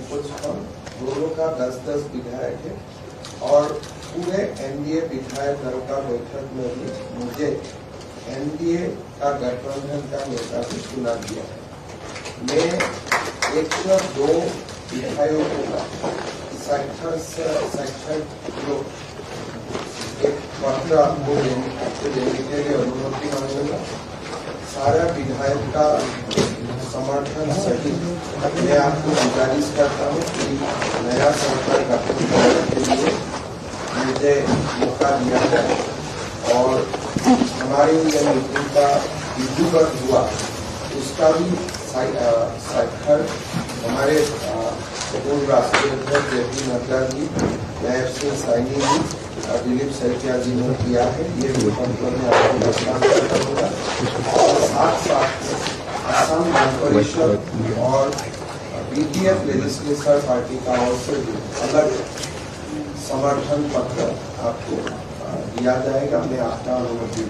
People's front, दोनों का 10-10 विधायक है और पूरे एनडीए विधायक दल का बैठक में भी मुझे एनडीए का गठबंधन का नेता भी चुना दिया है। मैं 102 विधायकों का एक पत्र आपको देने के लिए अनुमति मांगूंगा। सारा विधायक का समर्थन सहित मैं आपको गुजारिश करता हूँ कि नया सरकार गठन करने के लिए मुझे मौका दिया है और हमारी ये मीटिंग का विधिवत हुआ उसका भी साक्षर हमारे पूर्व राष्ट्रीय अध्यक्ष जेपी नड्डा जी, नायब सिंह सैनी जी और दिलीप सैकिया जी ने किया है। ये भी मैं आपको हस्तांतर करूँगा और साथ साथ असम परिषद और बीटीएफ लेजिस्लेचर पार्टी का ओर से अलग समर्थन पत्र आपको दिया जाएगा। मैं आपका अनुमति